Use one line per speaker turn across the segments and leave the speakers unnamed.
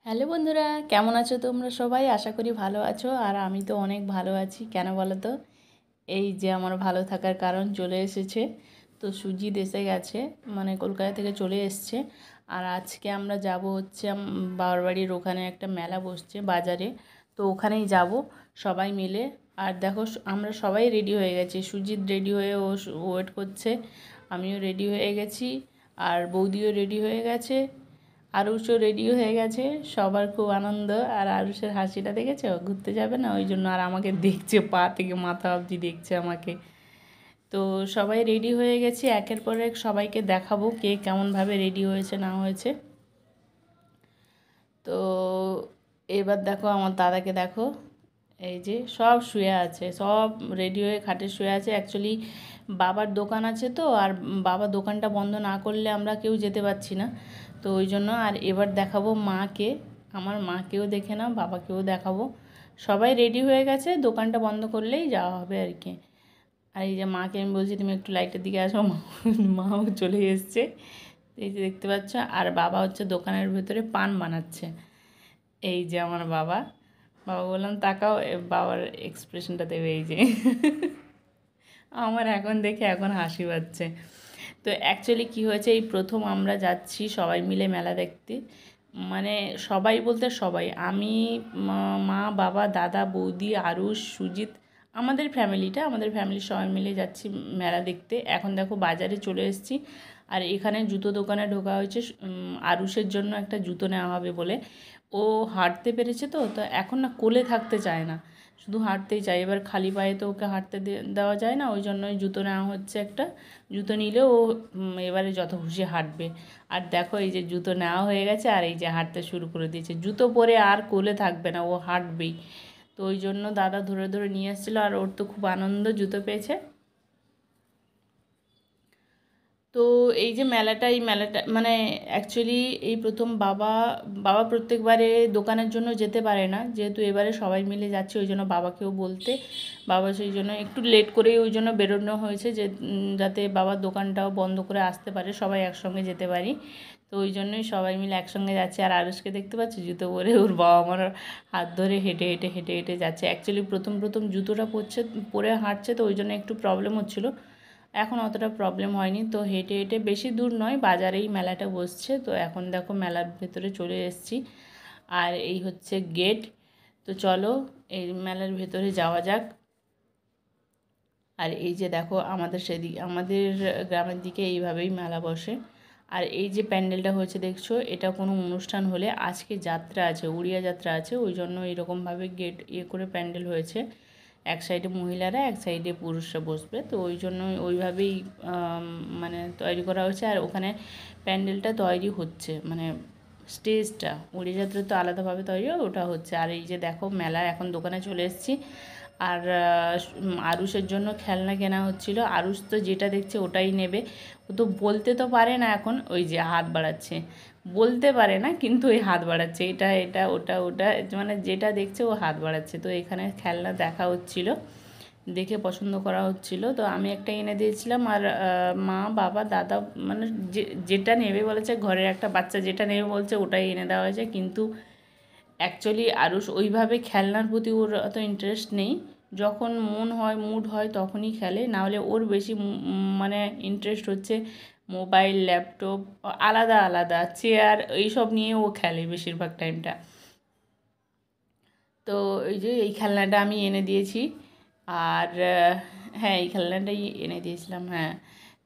Hello বন্ধুরা, কেমন আছো তোমরা সবাই? আশা করি ভালো আছো। আর আমি তো অনেক ভালো আছি। কেন বলো তো? এই যে আমার ভালো থাকার কারণ চলে এসেছে। তো সুজিত এসে গেছে, মানে কলকাতা থেকে চলে এসছে। আর আজকে আমরা যাব হচ্ছে বাবার বাড়ির ওখানে একটা মেলা বসছে বাজারে। তো ওখানেই যাব সবাই মিলে। আর দেখো আমরা সবাই রেডি হয়ে গেছি। সুজিত রেডি হয়ে ও ওয়েট করছে, আমিও রেডি হয়ে গেছি, আর বৌদিও রেডি হয়ে গেছে, আরুষও রেডি হয়ে গেছে। সবার খুব আনন্দ। আর আরুষের হাসিটা দেখেছো? ঘুরতে যাবে না ওই জন্য, আর আমাকে দেখছে, পা থেকে মাথা অবধি দেখছে আমাকে। তো সবাই রেডি হয়ে গেছি, একের পর এক সবাইকে দেখাবো কে কেমনভাবে রেডি হয়েছে না হয়েছে। তো এবার দেখো আমার দাদাকে দেখো, এই যে সব শুয়ে আছে, সব রেডি হয়ে খাটে শুয়ে আছে। অ্যাকচুয়ালি বাবার দোকান আছে তো, আর বাবার দোকানটা বন্ধ না করলে আমরা কেউ যেতে পারছি না। তো ওই জন্য। আর এবার দেখাবো মাকে, আমার মাকেও দেখে নাও, বাবাকেও দেখাবো। সবাই রেডি হয়ে গেছে, দোকানটা বন্ধ করলেই যাওয়া হবে আর কি। আর এই যে মাকে আমি বলছি তুমি একটু লাইটের দিকে আসো, মাও চলে এসছে, এই যে দেখতে পাচ্ছ। আর বাবা হচ্ছে দোকানের ভেতরে পান বানাচ্ছে। এই যে আমার বাবা, বাবা বললাম তাকাও, বাবার এক্সপ্রেশনটা দেবে এই যে। আমার এখন দেখে এখন হাসি পাচ্ছে। তো অ্যাকচুয়ালি কী হয়েছে, এই প্রথম আমরা যাচ্ছি সবাই মিলে মেলা দেখতে। মানে সবাই বলতে সবাই, আমি, মা, বাবা, দাদা, বৌদি, আরুষ, সুজিত, আমাদের ফ্যামিলির সবাই মিলে যাচ্ছি মেলা দেখতে। এখন দেখো বাজারে চলে এসেছি। আর এখানে জুতো দোকানে ঢোকা হয়েছে আরুষের জন্য একটা জুতো নেওয়া হবে বলে। ও হাঁটতে পেরেছে তো, তো এখন না কোলে থাকতে চায় না, শুধু হাঁটতেই চায়। এবার খালি পায়ে তো ওকে হাঁটতে দেওয়া যায় না, ওই জন্যই জুতো নেওয়া হচ্ছে একটা। জুতো নিলে ও এবারে যত খুশি হাঁটবে। আর দেখো এই যে জুতো নেওয়া হয়ে গেছে, আর এই যে হাঁটতে শুরু করে দিয়েছে। জুতো পরে আর কোলে থাকবে না, ও হাঁটবেই। তো ওই জন্য দাদা ধরে ধরে নিয়ে এসেছিলো, আর ওর তো খুব আনন্দ জুতো পেয়েছে। তো এই যে মেলাটা, এই মেলাটা মানে অ্যাকচুয়ালি এই প্রথম বাবা, বাবা প্রত্যেকবারে দোকানের জন্য যেতে পারে না, যেহেতু এবারে সবাই মিলে যাচ্ছে ওই জন্য বাবাকেও বলতে, বাবা সেই জন্য একটু লেট করেই ওই জন্য বেরোনো হয়েছে, যে যাতে বাবার দোকানটাও বন্ধ করে আসতে পারে, সবাই একসঙ্গে যেতে পারি। তো ওই জন্যই সবাই মিলে একসঙ্গে যাচ্ছে। আর আরুষকে দেখতে পাচ্ছি জুতো পরে, ওর বাবা আমার হাত ধরে হেঁটে হেঁটে হেঁটে হেঁটে যাচ্ছে। অ্যাকচুয়ালি প্রথম প্রথম জুতোটা পরে হাঁটছে, তো ওই জন্য একটু প্রবলেম হচ্ছিলো। এখন অতটা প্রবলেম হয়নি। তো হেঁটে হেঁটে, বেশি দূর নয়, বাজারেই মেলাটা বসছে। তো এখন দেখো মেলার ভেতরে চলে এসেছি। আর এই হচ্ছে গেট। তো চলো এই মেলার ভেতরে যাওয়া যাক। আর এই যে দেখো আমাদের গ্রামের দিকে এইভাবেই মেলা বসে। আর এই যে প্যান্ডেলটা হয়েছে দেখছো, এটা কোনো অনুষ্ঠান হলে, আজকে যাত্রা আছে, উড়িয়া যাত্রা আছে, ওই জন্য এরকমভাবে গেট করে প্যান্ডেল হয়েছে। এক সাইডে মহিলারা, এক সাইডে পুরুষরা বসবে, তো ওই জন্য ওইভাবেই মানে তৈরি করা হয়েছে। আর ওখানে প্যান্ডেলটা তৈরি হচ্ছে, মানে স্টেজটা উড়িয়া যাত্রা তো আলাদাভাবে তৈরি হয়, ওটা হচ্ছে। আর এই যে দেখো মেলা, এখন দোকানে চলে এসেছি। আর আরুষের জন্য খেলনা কেনা হচ্ছিল। আরুষ তো যেটা দেখছে ওটাই নেবে। ও তো বলতে তো পারে না এখন, ওই যে হাত বাড়াচ্ছে, বলতে পারে না কিন্তু ওই হাত বাড়াচ্ছে, এটা এটা ওটা ওটা, মানে যেটা দেখছে ও হাত বাড়াচ্ছে। তো এখানে খেলনা দেখা হচ্ছিল, দেখে পছন্দ করা হচ্ছিল। তো আমি একটা এনে দিয়েছিলাম, আর মা, বাবা, দাদা, মানে যেটা নেবে বলেছে, ঘরের একটা বাচ্চা যেটা নেবে বলছে ওটাই এনে দেওয়া হয়েছে। কিন্তু অ্যাকচুয়ালি আরুষ ওইভাবে খেলনার প্রতি ওর অত ইন্টারেস্ট নেই। যখন মুড হয় তখনই খেলে, নাহলে ওর বেশি মানে ইন্টারেস্ট হচ্ছে মোবাইল, ল্যাপটপ, আলাদা আলাদা চেয়ার, এইসব নিয়ে ও খেলে বেশিরভাগ টাইমটা। তো এই যে এই খেলনাটা আমি এনে দিয়েছি। আর হ্যাঁ, এই খেলনাটাই এনে দিয়েছিলাম, হ্যাঁ।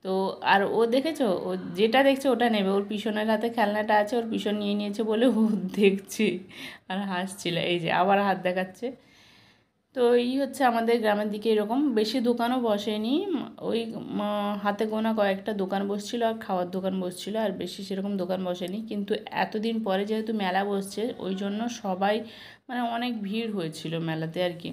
তো আর ও দেখেছো, ও যেটা দেখছে ওটা নেবে। ওর পিছনের হাতে খেলনাটা আছে, ওর পিছন নিয়ে নিয়েছে বলে ও দেখছে আর হাসছিল। এই যে আবার হাত দেখাচ্ছে। তো এই হচ্ছে আমাদের গ্রামের দিকে এরকম, বেশি দোকানও বসেনি। ওই হাতে গোনা কয়েকটা দোকান বসছিল, আর খাওয়ার দোকান বসছিল, আর বেশি সেরকম দোকান বসেনি। কিন্তু এতদিন পরে যেহেতু মেলা বসছে, ওই জন্য সবাই, মানে অনেক ভিড় হয়েছিল মেলাতে আর কি।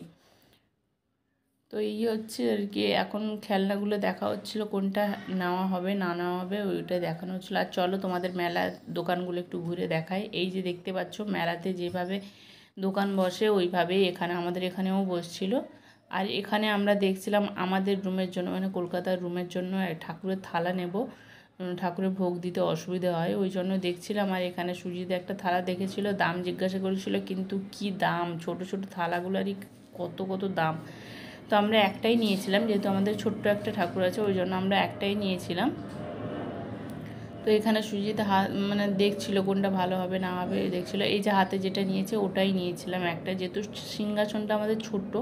তো এই হচ্ছে আর কি, এখন খেলনাগুলো দেখা হচ্ছিল, কোনটা নেওয়া হবে না নেওয়া হবে ওইটা দেখানো হচ্ছিলো। আর চলো তোমাদের মেলার দোকানগুলো একটু ঘুরে দেখাই। এই যে দেখতে পাচ্ছ মেলাতে যেভাবে দোকান বসে, ওইভাবেই আমাদের এখানেও বসছিল। আর এখানে আমরা দেখছিলাম আমাদের রুমের জন্য, মানে কলকাতার রুমের জন্য ঠাকুরের থালা নেব, ঠাকুরের ভোগ দিতে অসুবিধা হয় ওই জন্য দেখছিলাম। আর এখানে সুজিতে একটা থালা দেখেছিল, দাম জিজ্ঞাসা করেছিল, কিন্তু কি দাম, ছোট ছোট থালাগুলোরই কত কত দাম। তো আমরা একটাই নিয়েছিলাম, যেহেতু আমাদের ছোট্ট একটা ঠাকুর আছে ওই জন্য আমরা একটাই নিয়েছিলাম। তো এখানে সুজিতে মানে দেখছিল কোনটা ভালো হবে না হবে, দেখছিল। এই যে হাতে যেটা নিয়েছে ওটাই নিয়েছিলাম একটা, যেহেতু সিংহাসনটা আমাদের ছোট্ট,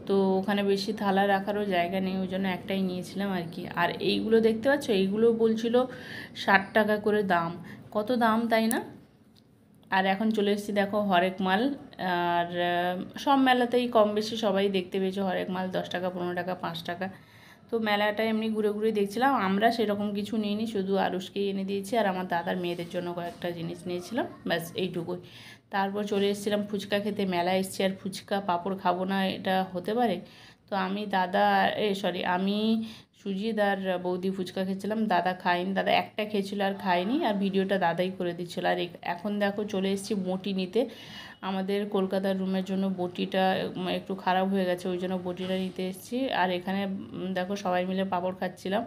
তো ওখানে বেশি থালা রাখারও জায়গা নেই, ওই জন্য একটাই নিয়েছিলাম আর কি। আর এইগুলো দেখতে পাচ্ছ, এইগুলো বলছিল 60 টাকা করে দাম, কত দাম তাই না। আর এখন চলে এসেছি দেখো হরেক মাল। আর সব মেলাতেই কম বেশি সবাই দেখতে পেয়েছো হরেক মাল 10 টাকা, 15 টাকা, 5 টাকা। তো মেলাটা এমনি ঘুরে ঘুরে দেখছিলাম। আমরা সেরকম কিছু নিইনি, শুধু আরুষকেই এনে দিয়েছি আর আমার দাদার মেয়েদের জন্য কয়েকটা জিনিস নিয়েছিলাম, ব্যাস এইটুকুই। তারপর চলে এসেছিলাম ফুচকা খেতে। মেলা এসেছি আর ফুচকা পাঁপড় খাবো না, এটা হতে পারে? তো আমি আমি সুজিত আর বৌদি ফুচকা খেয়েছিলাম, দাদা খায়নি, দাদা একটা খেয়েছিল আর খায়নি, আর ভিডিওটা দাদাই করে দিচ্ছিল। আর এখন দেখো চলে এসেছি বটি নিতে। আমাদের কলকাতার রুমের জন্য বটিটা একটু খারাপ হয়ে গেছে, ওই জন্য বটিটা নিতে এসেছি। আর এখানে দেখো সবাই মিলে পাঁপড় খাচ্ছিলাম।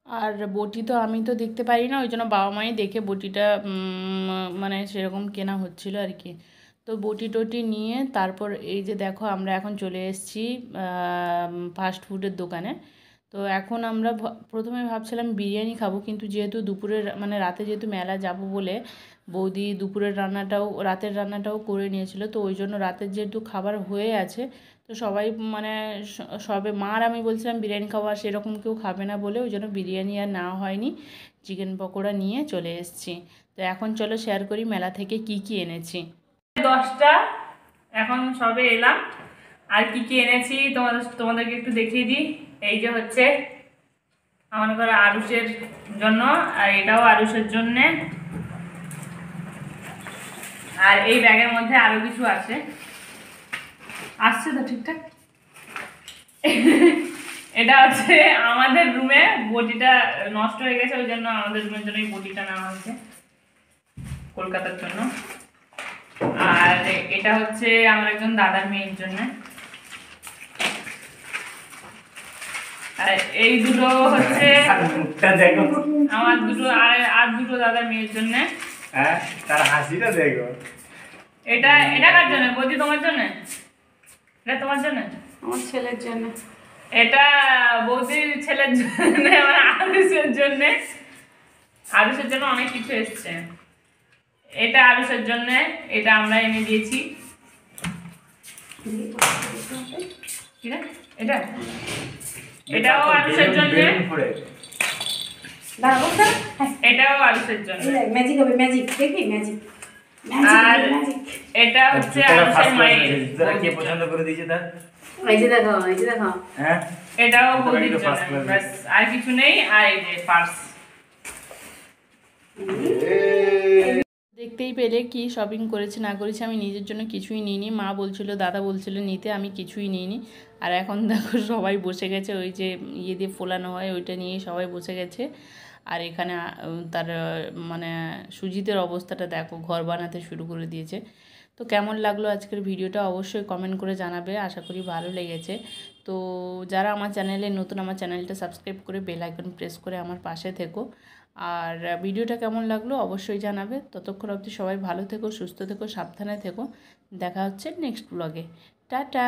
আর বটি তো আমি তো দেখতে পারি না, ওই জন্য বাবা মাই দেখে বটিটা মানে সেরকম কেনা হচ্ছিল আর কি। তো বটি টটি নিয়ে তারপর এই যে দেখো আমরা এখন চলে এসেছি ফাস্ট ফুডের দোকানে। তো এখন আমরা প্রথমে ভাবছিলাম বিরিয়ানি খাবো, কিন্তু যেহেতু দুপুরের মানে রাতে যেহেতু মেলা যাব বলে বৌদি দুপুরের রান্নাটাও রাতের রান্নাটাও করে নিয়েছিল, তো ওই জন্য রাতের যেহেতু খাবার হয়ে আছে, তো সবাই মানে সবে মা আর আমি বলছিলাম বিরিয়ানি খাওয়া, সেরকম কেউ খাবে না বলে ওই জন্য বিরিয়ানি আর নেওয়া হয়নি, চিকেন পকোড়া নিয়ে চলে এসেছি। তো এখন চলো শেয়ার করি মেলা থেকে কি কি এনেছি। 10টা এখন সবে এলাম, আর কি কি এনেছি তোমাদেরকে একটু দেখিয়ে দিই। এই যে হচ্ছে আমার ঘরে আরুষের জন্য, আর এটাও আরুষের জন্যে, আর এই ব্যাগের মধ্যে আরো কিছু আছে, আসছে তো ঠিকঠাক। এটা হচ্ছে আমাদের রুমে, বটিটা নষ্ট হয়ে গেছে ওই জন্য আমাদের রুমের জন্য এই বটিটা নেওয়া হয়েছে কলকাতার জন্য। আর এটা হচ্ছে আমার একজন দাদার মেয়ের জন্য, আর এই দুটো হচ্ছে আমার আর দুটো দাদার মেয়ের জন্য। তার হাসিটা দেখো। এটা কার জন্য বৌদি? তোমার জন্য? এটা তোমার জন্য?
আমার ছেলের জন্য।
এটা বৌদির ছেলের জন্য, মানে আরুষের জন্য। আরুষের জন্য অনেক কিছু এসছে। এটা আরুষের জন্য, এটা আমরা এনে দিয়েছি। এটা এটাও আরুষের জন্য, এটাও আরুষের জন্য।
ম্যাজিক হবে, ম্যাজিক দেখি, ম্যাজিক।
আর এটা হচ্ছে আরুষের মায়ের,
কে পছন্দ করে দিয়েছে তার।
এই যে দেখো, এই যে দেখো,
হ্যাঁ
এটাও বৌদির জন্য, বাস আর কিছু নেই। আর এই যে পার্স। দেখতেই পেলে কি শপিং করেছে না করেছে, আমি নিজের জন্য কিছুই নিইনি। মা বলছিল, দাদা বলছিল নিতে, আমি কিছুই নিইনি। আর এখন দেখো সবাই বসে গেছে, ওই যে ইয়ে দিয়ে ফোলানো হয় ওইটা নিয়ে সবাই বসে গেছে। আর এখানে তার মানে সুজিতের অবস্থাটা দেখো, ঘর বানাতে শুরু করে দিয়েছে। তো কেমন লাগলো আজকের ভিডিওটা অবশ্যই কমেন্ট করে জানাবে, আশা করি ভালো লেগেছে। তো যারা আমার চ্যানেলে নতুন, আমার চ্যানেলটা সাবস্ক্রাইব করে বেল আইকন প্রেস করে আমার পাশে থেকো। আর ভিডিওটা কেমন লাগলো অবশ্যই জানাবে। ততক্ষণ অবধি সবাই ভালো থেকো, সুস্থ থেকো, সাবধানে থেকো। দেখা হচ্ছে নেক্সট ব্লগে। টাটা।